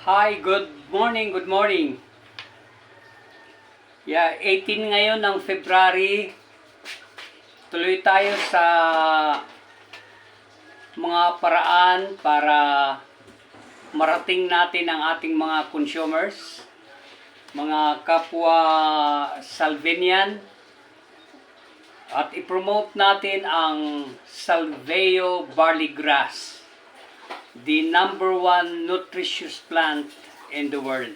Hi, good morning, good morning. 18 ngayon ng February. Tuloy tayo sa mga paraan para marating natin ang ating mga consumers, mga kapwa Salvinian, at i-promote natin ang Salveo Barley Grass, the number one nutritious plant in the world.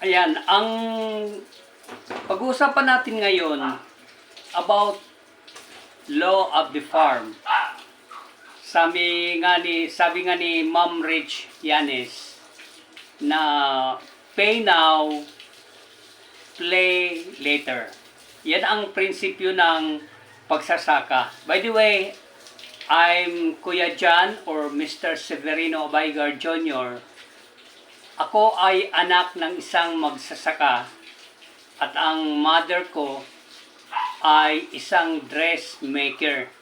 Ayan, ang pag-uusapan natin ngayon about law of the farm. Sabi nga ni Ma'am Rich Yanes na pay now, play later. Yan ang prinsipyo ng pagsasaka. By the way, I'm Kuya John or Mr. Severino Abaigar Jr. Ako ay anak ng isang magsasaka at ang mother ko ay isang dressmaker.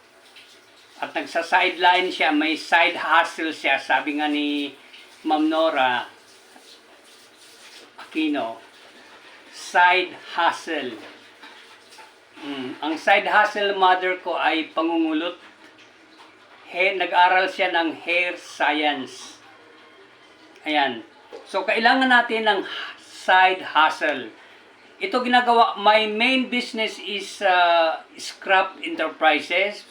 At nagsa-sideline siya, may side hustle siya, sabi nga ni Ma'am Nora Aquino. Side hustle. Ang side hustle mother ko ay pangungulot. Nag-aral siya ng hair science. Ayan. So, kailangan natin ng side hustle. Ito ginagawa, my main business is scrap enterprises.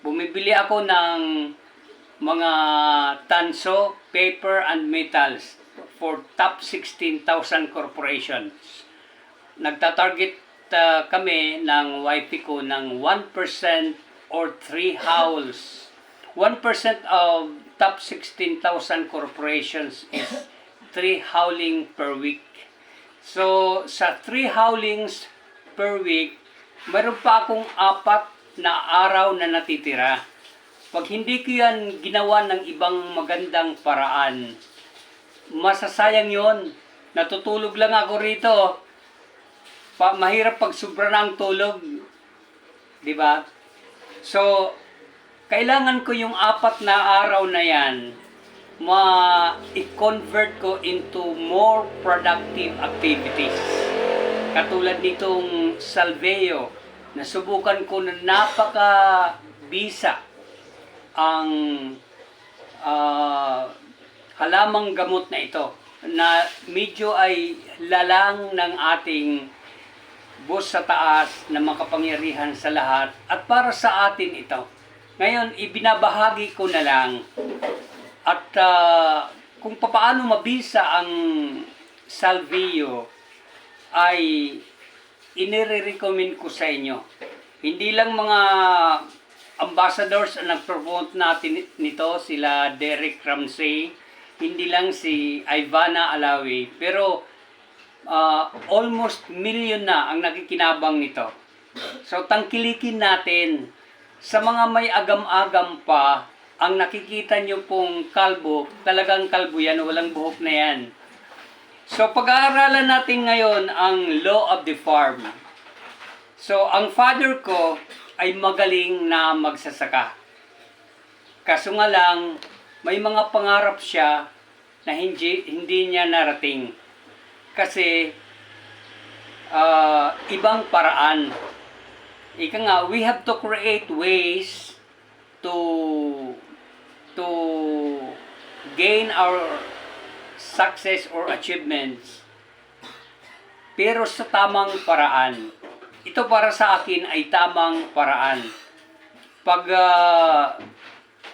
Bumibili ako ng mga tanso, paper, and metals for top 16,000 corporations. Nagtatarget kami ng YP ko ng 1% or 3 howls. 1% of top 16,000 corporations is 3 howling per week. So, sa 3 howlings per week, mayroon pa akong 4 na araw na natitira. Pag hindi ko yan ginawa ng ibang magandang paraan, masasayang yon. Natutulog lang ako rito. Mahirap pag sobra na ang tulog. Diba? So, kailangan ko yung 4 na araw na yan i-convert ko into more productive activities. Katulad nitong Salveo, nasubukan ko na napaka-bisa ang halamang gamot na ito na medyo ay lalang ng ating boss sa taas na makapangyarihan sa lahat at para sa atin ito. Ngayon, ibinabahagi ko na lang at kung paano mabisa ang Salveo ay inire-recommend ko sa inyo. Hindi lang mga ambassadors ang nag-promote natin nito, sila Derek Ramsey, hindi lang si Ivana Alawi, pero almost million na ang nakikinabang nito. So tangkilikin natin sa mga may agam-agam pa. Ang nakikita nyo pong kalbo, talagang kalbo yan, walang buhok na yan. So, pag-aaralan natin ngayon ang law of the farm. So, ang father ko ay magaling na magsasaka. Kaso nga lang, may mga pangarap siya na hindi niya narating. Kasi, ibang paraan. Ika nga, we have to create ways to gain our success or achievements, pero sa tamang paraan. Ito para sa akin ay tamang paraan. Pag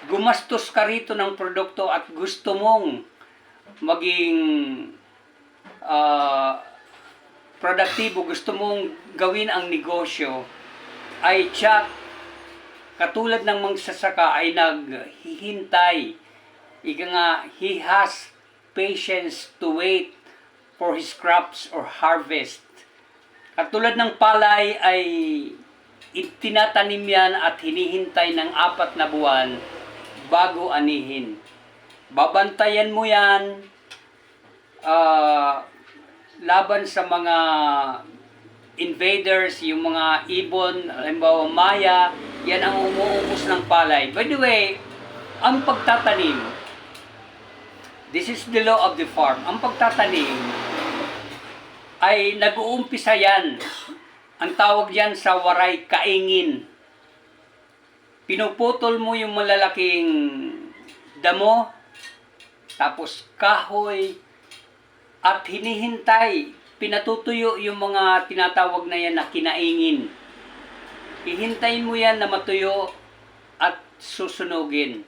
gumastos ka rito ng produkto at gusto mong maging produktibo, gusto mong gawin ang negosyo, ay katulad ng magsasaka ay naghihintay. Ika nga, he has patience to wait for his crops or harvest. Katulad ng palay ay itinatanim yan at hinihintay ng 4 na buwan bago anihin. Babantayan mo yan laban sa mga invaders, yung mga ibon, halimbawa maya, yan ang umuubos ng palay. By the way, ang pagtatanim, this is the law of the farm. Ang pagtatanim ay nag-uumpisa yan. Ang tawag yan sa waray, kaingin. Pinuputol mo yung malalaking damo, tapos kahoy, at hinihintay, pinatutuyo yung mga tinatawag na yan na kinaingin. Hihintayin mo yan na matuyo at susunugin.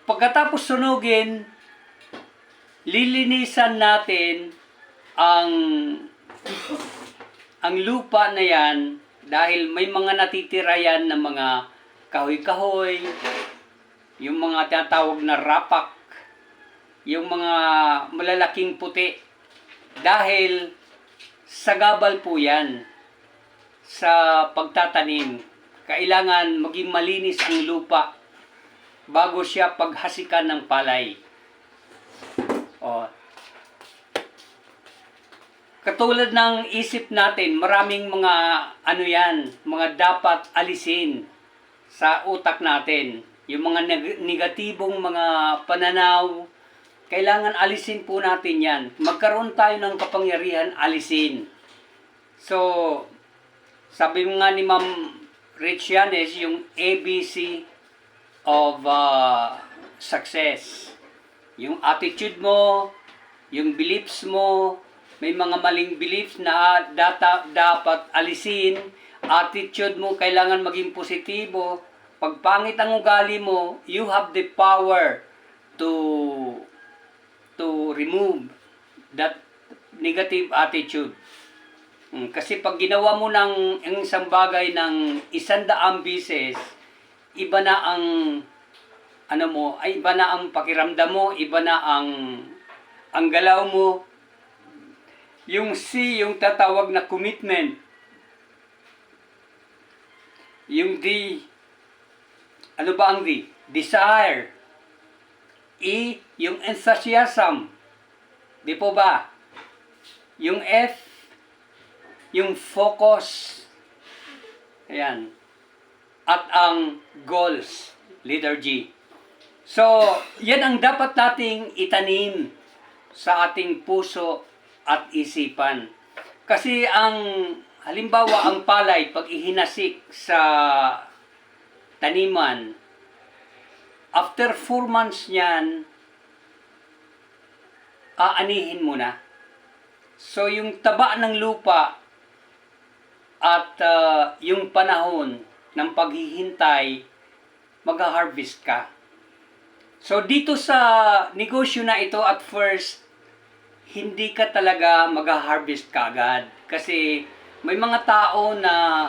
Pagkatapos sunugin, lilinisan natin ang lupa na yan dahil may mga natitira yan na mga kahoy-kahoy, yung mga tinatawag na rapak, yung mga malalaking puti. Dahil sagabal po yan sa pagtatanim. Kailangan maging malinis ang lupa bago siya paghasikan ng palay. O. Katulad ng isip natin, maraming mga mga dapat alisin sa utak natin. Yung mga negatibong mga pananaw, kailangan alisin po natin yan. Magkaroon tayo ng kapangyarihan, alisin. So, sabi nga ni Ma'am Rich Yanes, yung ABC of success. Yung attitude mo, yung beliefs mo, may mga maling beliefs na dapat alisin. Attitude mo, kailangan maging positibo. Pag pangit ang ugali mo, you have the power to remove that negative attitude. Kasi pag ginawa mo ng isang bagay ng 100 beses, iba na ang iba na ang pakiramdam mo, iba na ang galaw mo. Yung C, yung tatawag na commitment. Yung D, ano ba ang D? Desire. E, yung enthusiasm. Di po ba? Yung F, yung focus. Ayan. At ang goals. Letter G. So, yan ang dapat nating itanim sa ating puso at isipan. Kasi halimbawa ang palay, pag ihinasik sa taniman, after 4 months niyan, aanihin mo na. So, yung taba ng lupa at yung panahon ng paghihintay, mag-harvest ka. So, dito sa negosyo na ito, at first, hindi ka talaga mag-harvest ka agad. Kasi may mga tao na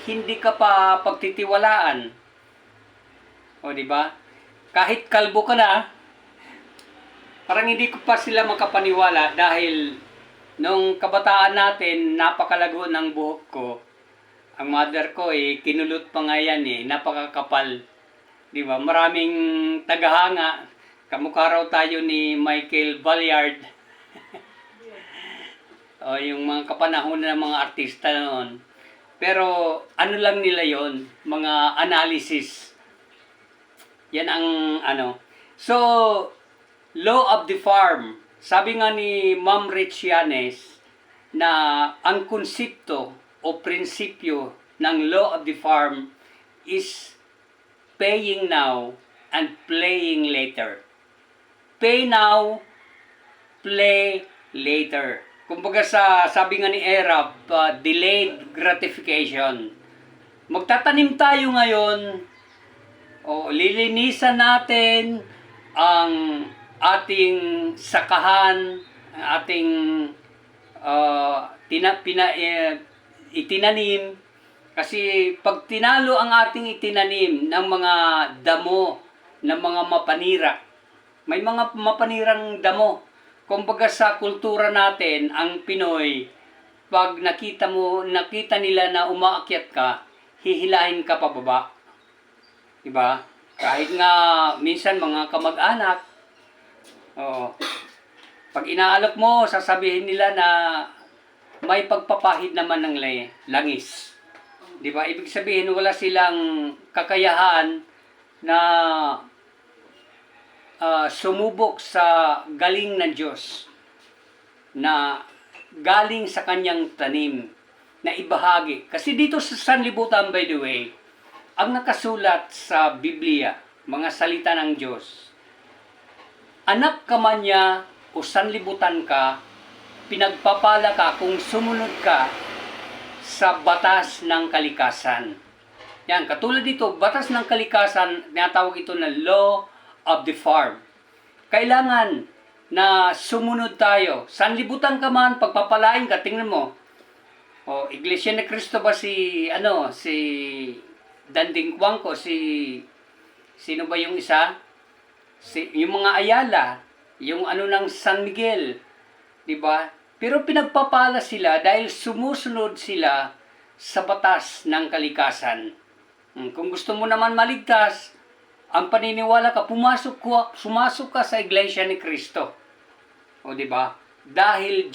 hindi ka pa pagtitiwalaan. O, di ba? Kahit kalbo ka na, parang hindi ko pa sila makapaniwala dahil nung kabataan natin, napakalago ng buhok ko. Ang mother ko kinulot pa nga yan napakakapal. Di ba? Maraming tagahanga. Kamukha raw tayo ni Michael Valliard. O yung mga kapanahon ng mga artista noon. Pero ano lang nila yon, mga analysis. Yan ang So, law of the farm. Sabi nga ni Ma'am Rich Yanes na ang konsepto o prinsipyo ng law of the farm is paying now and playing later. Pay now, play later. Kumbaga sabi nga ni Erap, delayed gratification. Magtatanim tayo ngayon, lilinisan natin ang ating sakahan, ang ating itinanim. Kasi pag tinalo ang ating itinanim ng mga damo, ng mga mapanira, may mga mapanirang damo. Kumbaga sa kultura natin, ang Pinoy, pag nakita nila na umaakyat ka, hihilahin ka pababa. Diba? Kahit nga minsan mga kamag-anak, pag inaalok mo, sasabihin nila na may pagpapahid naman ng langis. Di ba? Ibig sabihin, wala silang kakayahan na sumubok sa galing ng Diyos na galing sa kanyang tanim na ibahagi. Kasi dito sa sanlibutan, by the way, ang nakasulat sa Biblia, mga salita ng Diyos, anak ka man niya o sanlibutan ka, pinagpapala ka kung sumunod ka sa batas ng kalikasan. Yan, katulad dito, batas ng kalikasan, tinatawag ito na law of the farm. Kailangan na sumunod tayo. Sanlibutan ka man, pagpapalain ka, tingnan mo. O, Iglesia ni Cristo ba si Danding Cuangco, sino ba yung isa? Yung mga Ayala, yung ng San Miguel, di ba? Pero pinagpapala sila dahil sumusunod sila sa batas ng kalikasan. Kung gusto mo naman maligtas, ang paniniwala ka, sumasok ka sa Iglesia ni Cristo. O di ba? Dahil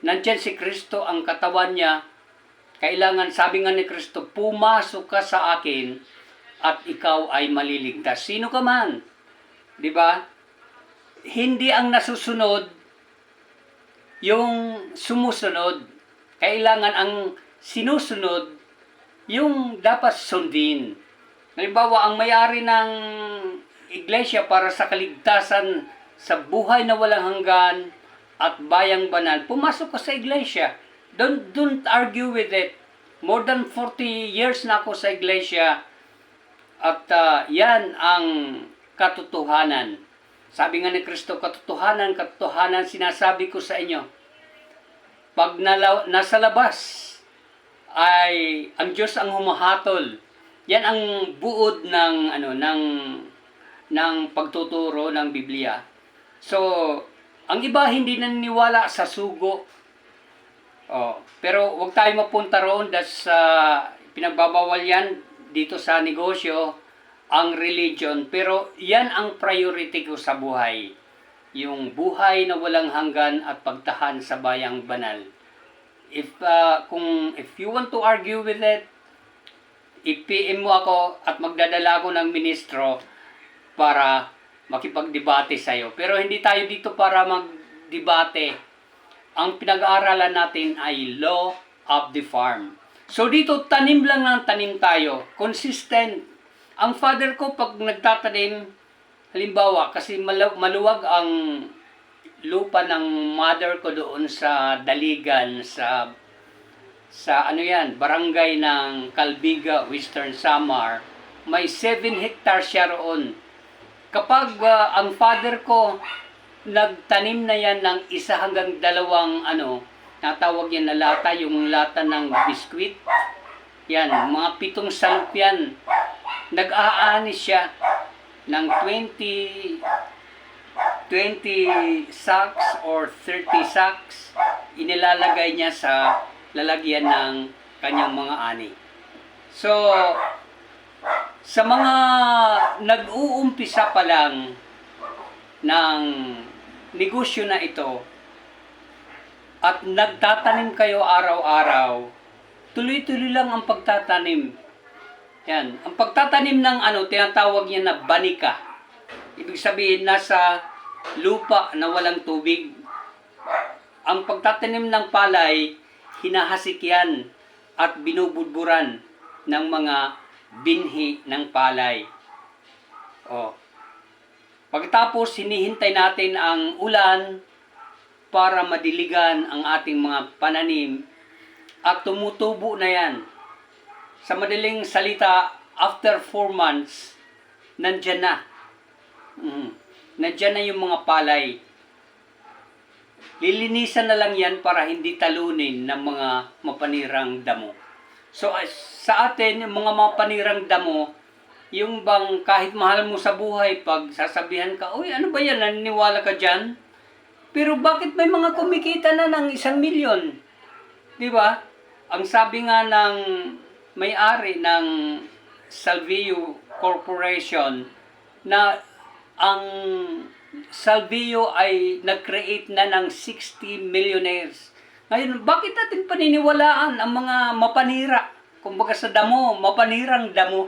nandyan si Cristo, ang katawan niya, kailangan, sabi nga ni Cristo, pumasok ka sa akin at ikaw ay maliligtas. Sino ka man? Di ba? Hindi ang nasusunod yung sumusunod. Kailangan ang sinusunod yung dapat sundin. Halimbawa, ang may-ari ng iglesia para sa kaligtasan sa buhay na walang hanggan at bayang banal, pumasok ka sa iglesia. Don't argue with it. More than 40 years na ako sa iglesia at yan ang katotohanan. Sabi nga ni Kristo, katotohanan, sinasabi ko sa inyo. Pag nasa labas ay ang Diyos ang humahatol. Yan ang buod ng pagtuturo ng Biblia. So, ang iba hindi naniniwala sa sugo. Pero wag tayo mapunta roon dahil pinagbabawal yan dito sa negosyo, ang religion. Pero yan ang priority ko sa buhay. Yung buhay na walang hanggan at pagtahan sa bayang banal. If you want to argue with it, i-PM mo ako at magdadala ako ng ministro para makipagdebate sa'yo. Pero hindi tayo dito para magdebate. Ang pinag-aaralan natin ay law of the farm. So dito, tanim lang ng tanim tayo. Consistent. Ang father ko, pag nagtatanim, halimbawa, kasi maluwag ang lupa ng mother ko doon sa Daligan, sa barangay ng Calbiga, Western Samar, may 7 hectares siya roon. Kapag ang father ko nagtanim na yan ng 1 hanggang 2, natawag yan na lata, yung lata ng biskwit, yan, mga 7 salop yan. Nag-aani siya ng 20 sacks or 30 sacks, inilalagay niya sa lalagyan ng kanyang mga ani. So, sa mga nag-uumpisa pa lang ng negosyo na ito at nagtatanim kayo araw-araw, tuloy-tuloy lang ang pagtatanim. Yan. Ang pagtatanim ng tinatawag niya na banika. Ibig sabihin, nasa lupa na walang tubig. Ang pagtatanim ng palay, hinahasik yan at binubudburan ng mga binhi ng palay. Pagkatapos, hinihintay natin ang ulan para madiligan ang ating mga pananim at tumutubo na yan. Sa madaling salita, after 4 months, nandyan na. Nandyan na yung mga palay. Lilinisan na lang yan para hindi talunin ng mga mapanirang damo. So, sa atin, yung mga mapanirang damo, yung bang kahit mahal mo sa buhay, pag sasabihan ka, uy, ano ba yan, naniniwala ka dyan? Pero bakit may mga kumikita na ng 1 milyon? Di ba? Ang sabi nga ng may-ari ng Salvio Corporation na ang Salvio ay nag-create na ng 60 millionaires. Ngayon, bakit natin paniniwalaan ang mga mapanira Kumbaga sa damo, mapanirang damo.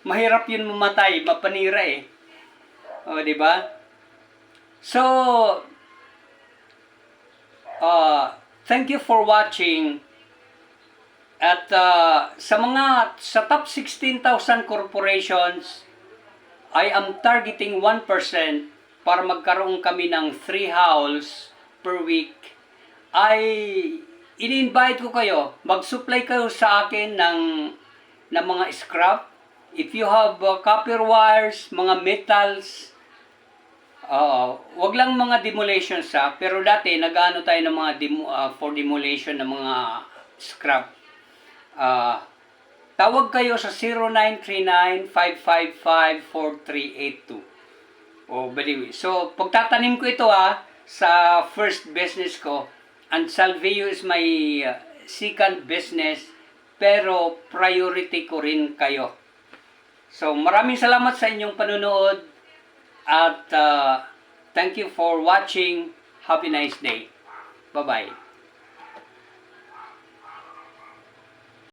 Mahirap yun mamatay, mapanira eh. O, di ba? So, thank you for watching. At sa top 16,000 corporations, I am targeting 1% para magkaroon kami ng 3 hauls per week. Ini-invite ko kayo, mag-supply kayo sa akin ng mga scrap. If you have copper wires, mga metals, wag lang mga demolitions pero dati nag-ano tayo ng mga for demolition ng mga scrap. Tawag kayo sa 0939-555-4382. So, pagtatanim ko ito sa first business ko, and Salvio is my second business, pero priority ko rin kayo. So, maraming salamat sa inyong panunood at thank you for watching. Have a nice day. Bye-bye.